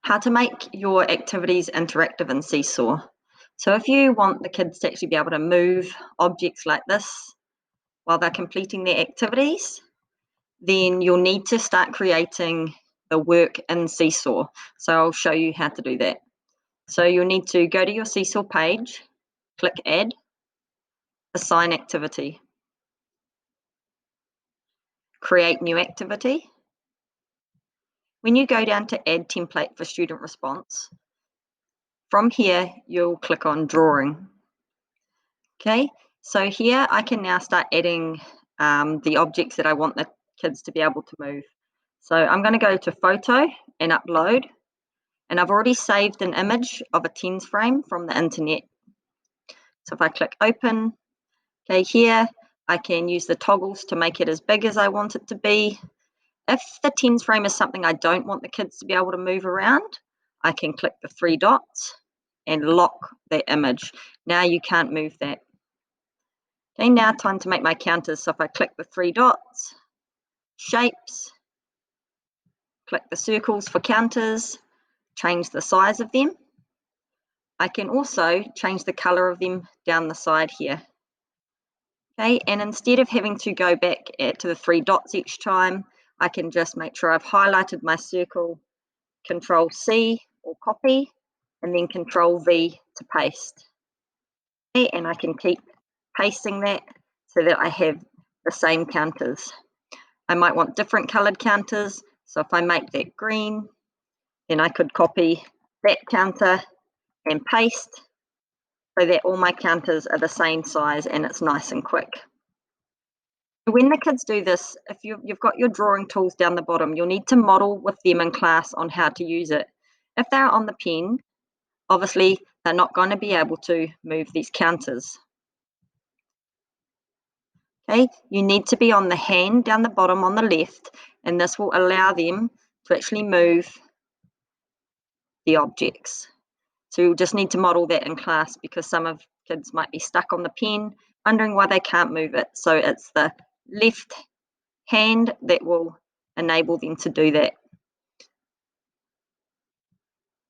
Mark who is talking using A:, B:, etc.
A: How to make your activities interactive in Seesaw. So if you want the kids to actually be able to move objects like this while they're completing their activities, then you'll need to start creating the work in Seesaw. So I'll show you how to do that. So you'll need to go to your Seesaw page, click Add, Assign Activity, Create New Activity. When you go down to Add Template for Student Response, from here you'll click on Drawing. Okay, so here I can now start adding the objects that I want the kids to be able to move. So I'm going to go to Photo and Upload, and I've already saved an image of a TENS frame from the internet. So if I click Open, okay, here I can use the toggles to make it as big as I want it to be. If the TENS frame is something I don't want the kids to be able to move around, I can click the three dots and lock the image. Now you can't move that. Okay, now time to make my counters. So if I click the three dots, shapes, click the circles for counters, change the size of them. I can also change the color of them down the side here. Okay, and instead of having to go back to the three dots each time, I can just make sure I've highlighted my circle, Control C or copy, and then Control V to paste. Okay, and I can keep pasting that so that I have the same counters. I might want different colored counters, so if I make that green, then I could copy that counter and paste so that all my counters are the same size and it's nice and quick. When the kids do this, if you've got your drawing tools down the bottom, you'll need to model with them in class on how to use it. If they're on the pen, obviously they're not going to be able to move these counters. Okay, you need to be on the hand down the bottom on the left, and this will allow them to actually move the objects. So you'll just need to model that in class because some of kids might be stuck on the pen, wondering why they can't move it. So it's the left hand that will enable them to do that.